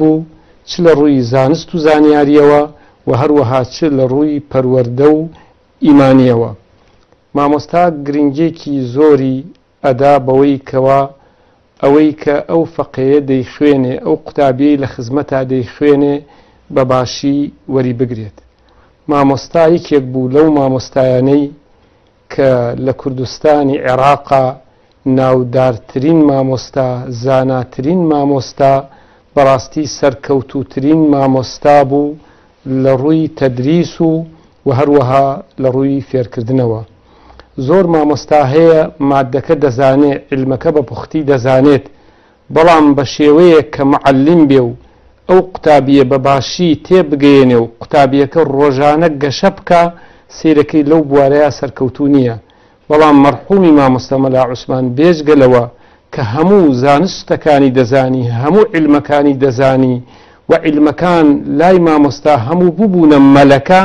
بوو چ لە ڕووی زانست و زانیاریەوە و هەروەها چ لە ڕووی پەروەردە و ئیمانیەوە. مامۆستا گرنگێکی زۆری ئەدا بەوەی کەوا ئەوەی کە ئەو فەقەیە دەیخوێنێ ئەو قوتابیەی لە خزمەتا دەیخوێنێ بە باشی وەری بگرێت. مامۆستا یەکێک بوو لەو مامۆستایانەی کە لە کوردستانی عێراقا ناودارترین مامۆستا زاناترین مامۆستا بەڕاستی سەرکەوتووترین مامۆستا بوو لە ڕووی تەدریس و هەروەها لە ڕووی فێرکردنەوە. زۆر مامۆستا هەیە مادەکە دەزانێت علمەکە بە پوختی دەزانێت بەڵام بە شێوەیە کە معەلیم بێ و ئەو قوتابیە بە باشی تێبگەێنێ و قوتابیەکە ڕۆژانە گەشە بکە سیرەکەی لەو بوارەیە سەرکەوتوو نییە. بەڵام مەرحومی مامۆستا مەلا عوسمان بێژگەلەوە کە هەموو زانستەکانی دەزانی هەموو علمەکانی دەزانی و علمەکان لای مامۆستا هەموو ببوونە مەلەکە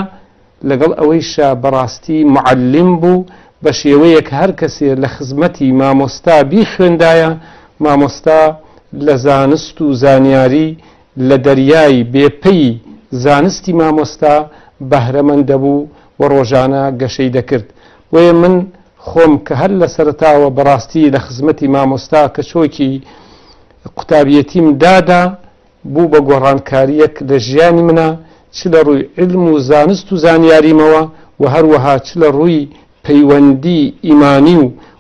لەگەڵ ئەوەیشە بەڕاستی معەلیم بوو بە شێوەیەک هەر کەسێ لە خزمەتی مامۆستا بیخوێندایە مامۆستا لە زانست و زانیاری لە دەریای بێپەی زانستی مامۆستا بەهرەمەند دەبوو و ڕۆژانە گەشەی دەکرد. وێ من خۆم کە هەر لە سەرەتاوە بەڕاستی لە خزمەتی مامۆستا کە چۆکی قوتابیەتیم دادا بوو بە گۆڕانکاریەک لە ژیانی منە چ لە ڕووی علم و زانست و زانیاریمەوە و هەروەها چ لە ڕووی پەیوەندی ئیمانی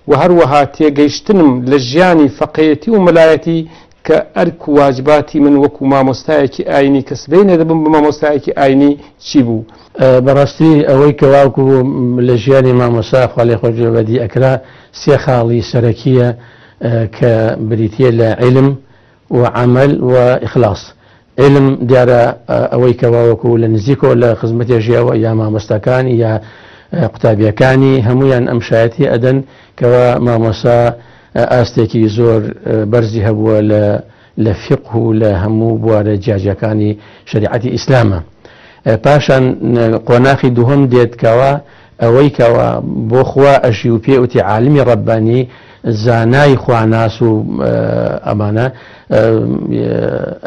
و هەروەها تێگەیشتنم لە ژیانی فەقێتی و مەلایەتی کە ئەرک و واجباتی من وەکو مامۆستایەکی ئاینی کە سبەی نەدەبم بە مامۆستایەکی ئاینی چی بوو؟ بەڕاستی ئەوەی کەواوکو لە ژیانی مامۆستا خوا لێی خۆش بەدی ئەکرا سێ خاڵی سەرەکیە کە بریتیە لە علم و عمل و ئیخلاص. علم دیارە ئەوەی کەواوەکو لە نزیکەوە لە خزمەتی ژیاوە یا مامۆستاکانی یا قوتابیەکانی هەمویان ئەم شایەتی ئەدەن کەوا مامۆستا ئاستێکی زۆر بەرزی هەبووە لە فقه و لە هەموو بوارە جیاجەکانی شریعەتی ئیسلامە. پاشان قۆناخی دووهەم دێتکەوە ئەوەی کەوە بۆ خوا ئەژی و پێوتی عالمی ڕەبانی زانای خواناس و ئەمانە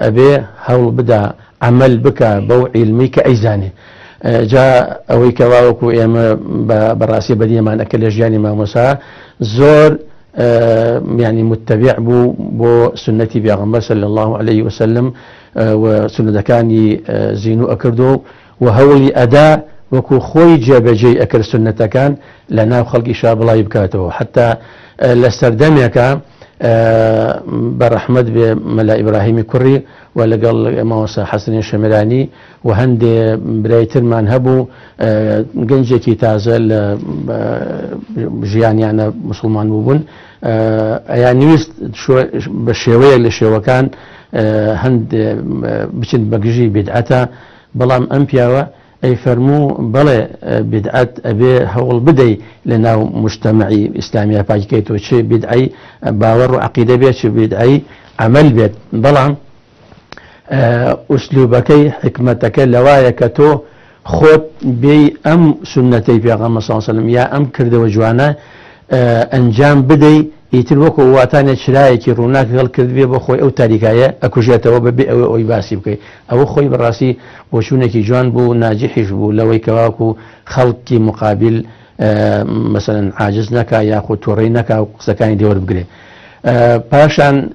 ئەبێ هەوڵ بدا عمل بکە بەو عیلمی کە ئەیزانێ. جا ئەوەی کەواوەکو ئێمە بەڕاستی بەدیەمان ئەکە لە ژیانی مامۆستا زۆر يعني متبع بو سنتي بيغمبر صلى الله عليه وسلم وسنة كاني زينو أكردو وهولي أداء وكو خوي جابجي أكر سنة كان لنا خلق شاب الله يبكاته حتى لستردمك برحمد بملا إبراهيم كري ولقال موسى حسن الشمراني وهند برايتر من هبو جنجكي تازل جيان يعني مسلمان بوبون يعني ويست بالشوية اللي شو كان هند بچن بقجي بدعته بلام أمبياوا أي فرمو بلا بدعت أبي هول بدي لنا مجتمعي إسلامي باجكيتو شيء بدعي باور وعقيدة بيت شيء بدعي عمل بيت بلام أسلوبكي حكمتك لوايكتو خود بي أم سنتي في غام صلى الله عليه وسلم يا أم كرد وجوانا أنجام بدي يتلوكو واتاني شرايكي روناك غل كرد بي بخوي أو تاريكايا أكوجيته وببي أو يباسي بكي أو خوي براسي وشونكي جوان بو ناجحش بو لوي كواكو خلقي مقابل مثلا عاجزنك ياخو تورينك أو سكاني دور بقري باشان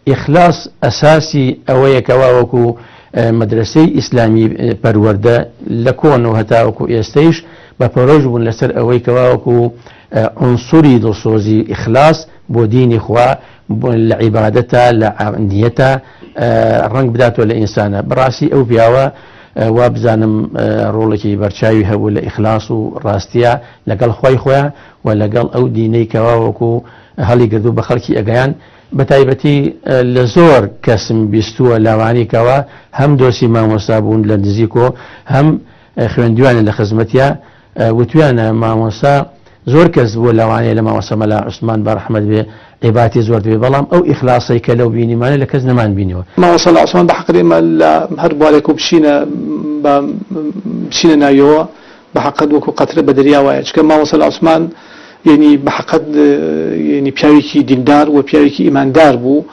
إخلاص أساسي أوي كواكو مدرسي إسلامي برورده لكون وهتاوكو يستيش بپروج بون لسر أوي كواكو عنصري دلسوزي إخلاص بو دين إخوة بو لعبادته لعنيته رنگ بداته لإنسان براسي أو بياوه وابزانم رولكي برشاوي هبو لإخلاص وراستيا لقل خوي خويا ولقل أو ديني كواكو هالي قردو بخلقي أقيان بتايبتي لزور كسم بيستوى لاواني كوا هم دوسي مامۆستا بوون لە نزیکۆ هم خوێندویانە لە خزمەتیا وتویانە مامۆستا زۆر کەس بووە لاوانەیە لە مامۆستا مەلا عوسمان بەڕەحمەت بێ عیباتی زۆر دەبێ بەڵام ئەو ئیخلاصەی کە لەو بینیمانە لە کەس نەمان بینیوە. مامۆستا عوسمان بەحەق ئێمە هەر بوارێک و بچینە ناویەوە بەحەقەت وەکو قەترە بە دەریا وایە چکە مامۆستا عوسمان يعني بحقد يعني بياويكي ديندار وبياويكي إيماندار بو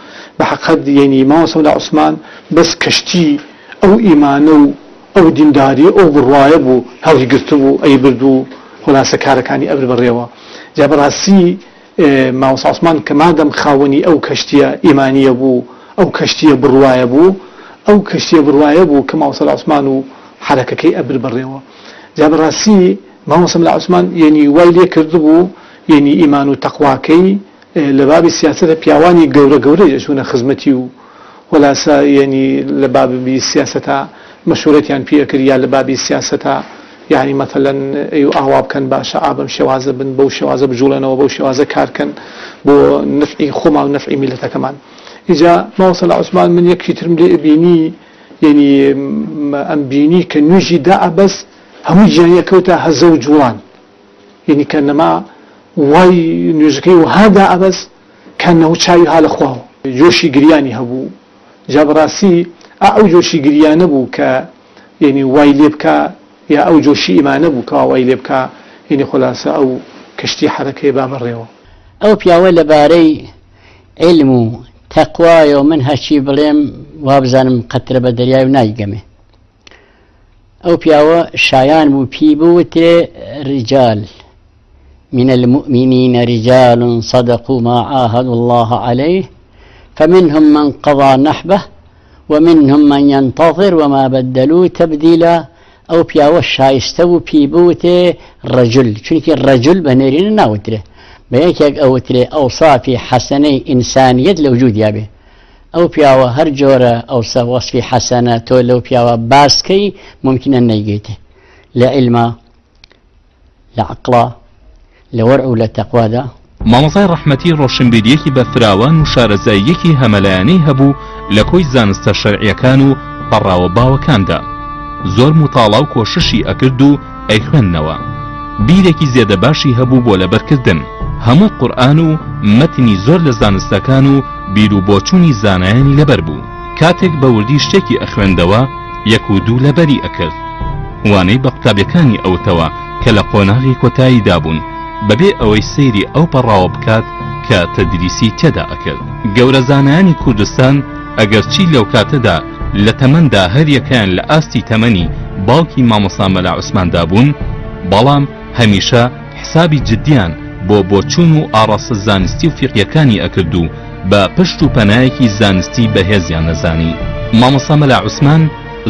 بحقد يعني ما وصل عثمان بس كشتي أو إيمانه أو دينداري أو بالرواية هاوي قرتبو أي بردو خلاصة كاركاني أبر بريوا جاب راسي ما وصل عثمان كما دم خاوني أو كشتية إيمانية بو أو كشتية بالرواية بو أو كشتية بالرواية بو كما وصل عثمان حركة كي أبر بريوا جاب راسي ما وصل عثمان يعني والي كردبو يعني إيمان وتقوى كي لباب السياسة بيواني جورة يجون خدمتي ولا سا يعني لباب بالسياسة مشورة يعني في أكريا لباب السياسة يعني مثلا أيو أهواب كان باشا عابم شوازة بن بو شوازة بجولنا وبو شوازة كاركن بو نفعي خما ونفعي ملته كمان إجا ما وصل عثمان من يكفي ترملي بيني يعني أم بيني كنوجي دا بس هم جاني كوتا هزو جوان يعني كان ما واي نوجكي وهذا بس كانه شاي حال اخوه جوشي جرياني هبو جاب راسي او جوشي جريان ابو ك يعني واي لبكا يا او جوشي ايمان ابو كا واي لبكا يعني خلاصه او كشتي حركه باب الريو او بياول باري علم تقوى ومن هالشي بليم وابزانم قتل بدريا ونايقمه او بياو شايان بو بيبوت رجال من المؤمنين رجال صدقوا ما عاهدوا الله عليه فمنهم من قضى نحبه ومنهم من ينتظر وما بدلوا تبديلا او بياوش هايستو بيبوته رجل چونك الرجل بنيرين ناوتره بيك اوتره اوصاف حسني انسانية لوجود يابه او بياو هر جورة اوصاف وصف حسنة تولو بياو باسكي ممكن ان نيجيته لعلم لعقلا لورع ولا تقوى دا مامۆزای ڕەحمەتی ڕۆشنبیریەکی بە فراوان و شارەزاییەکی هەمەلایانەی هەبوو لە کۆی زانستە شەرعیەکان و پەڕاوە باوەکاندا زۆر متاڵا و کۆششی ئەکرد و ئەیخوێندنەوە بیرێکی زێدە باشی هەبوو بۆ لەبەرکردن هەموو قورئان و مەتنی زۆر لە زانستەکان و بیر و بۆچوونی زانایانی لەبەر بوو کاتێک بە وردی شتێکی ئەخوێندەوە یەک و دوو لەبەری ئەکرد وانەی بە قوتابیەکانی ئەوتەوە کە لە قۆناغی کۆتایی دابوون بەبێ ئەوەی سەیری ئەو پەڕاوە بکات کە تەدریسی تێدا ئەکرد گەورە زانایانی کوردستان ئەگەرچی لەو کاتەدا لە تەمەندا هەر یەکەیان لە ئاستی تەمەنی باوکی مامۆستا مەلا عوسماندا بوون بەڵام هەمیشە حسابی جدیان بۆ بۆچوون و ئاڕاستە زانستی و فیقیەکانی ئەکرد و بە پشت و پەنایەکی زانستی بەهێزیان نەزانی مامۆستا مەلا عوسمان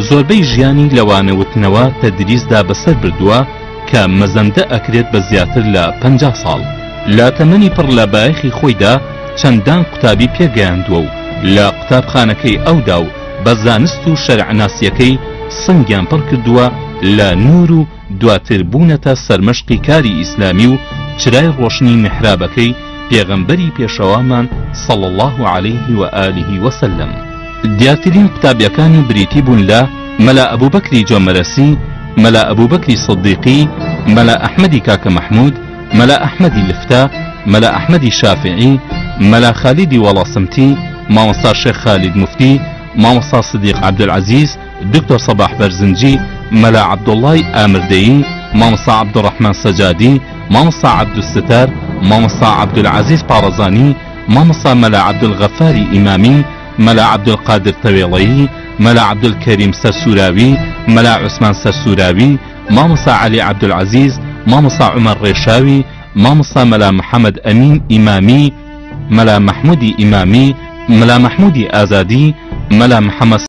زۆربەی ژیانی لەوانەوتنەوە تەدریسدا بەسەر بردووە کە مەزەندە ئەکرێت بە زیاتر لە 50 ساڵ لە تەمەنی پڕ لە بایەخی خۆیدا چەندان قوتابی پێگەیاندووە و لە قوتابخانەکەی ئەودا و بە زانست و شەرعناسیەکەی سنگیان پڕ کردووە لە نور و دواتر بوونەتە سەرمەشقی کاری ئیسلامی و چرای ڕۆشنی محرابەکەی پێغەمبەری پێشەوامان صلی الله عليه و آله وسلم دیارترین قوتابیەکانی بریتی بوون لە مەلا ئەبوبەکری جۆمەرەسی مەلا ئەبوبەکری صدیقی مەلا ئەحمەدی کاکە مەحموود مەلا ئەحمەدی لفتا مەلا ئەحمەدی شافعی مەلا خالیدی وەڵاسمتی مامۆستا شێخ خالید مفتی مامۆستا صدیق عەبدولعەزیز دکتۆر سەباح بەرزنجی مەلا عەبدوڵڵای ئامردەیی مامۆستا عەبدوڕەحمان سەجادی مامۆستا عەبدوستار مامۆستا عەبدولعەزیز پارەزانی مامۆستا مەلا عەبدولغەفاری ئیمامی مەلا عەبدولقادر تەوێڵەیی مەلا عەبدولکەریم سەرسوراوی مەلا عوسمان سەرسوراوی مامۆستا عەلی عەبدولعەزیز مامۆستا عومەر ڕێشاوی مامۆستا مەلا محەممەد ئەمین ئیمامی مەلا مەحموودی ئیمامی مەلا مەحموودی ئازادی مەلا محەممەد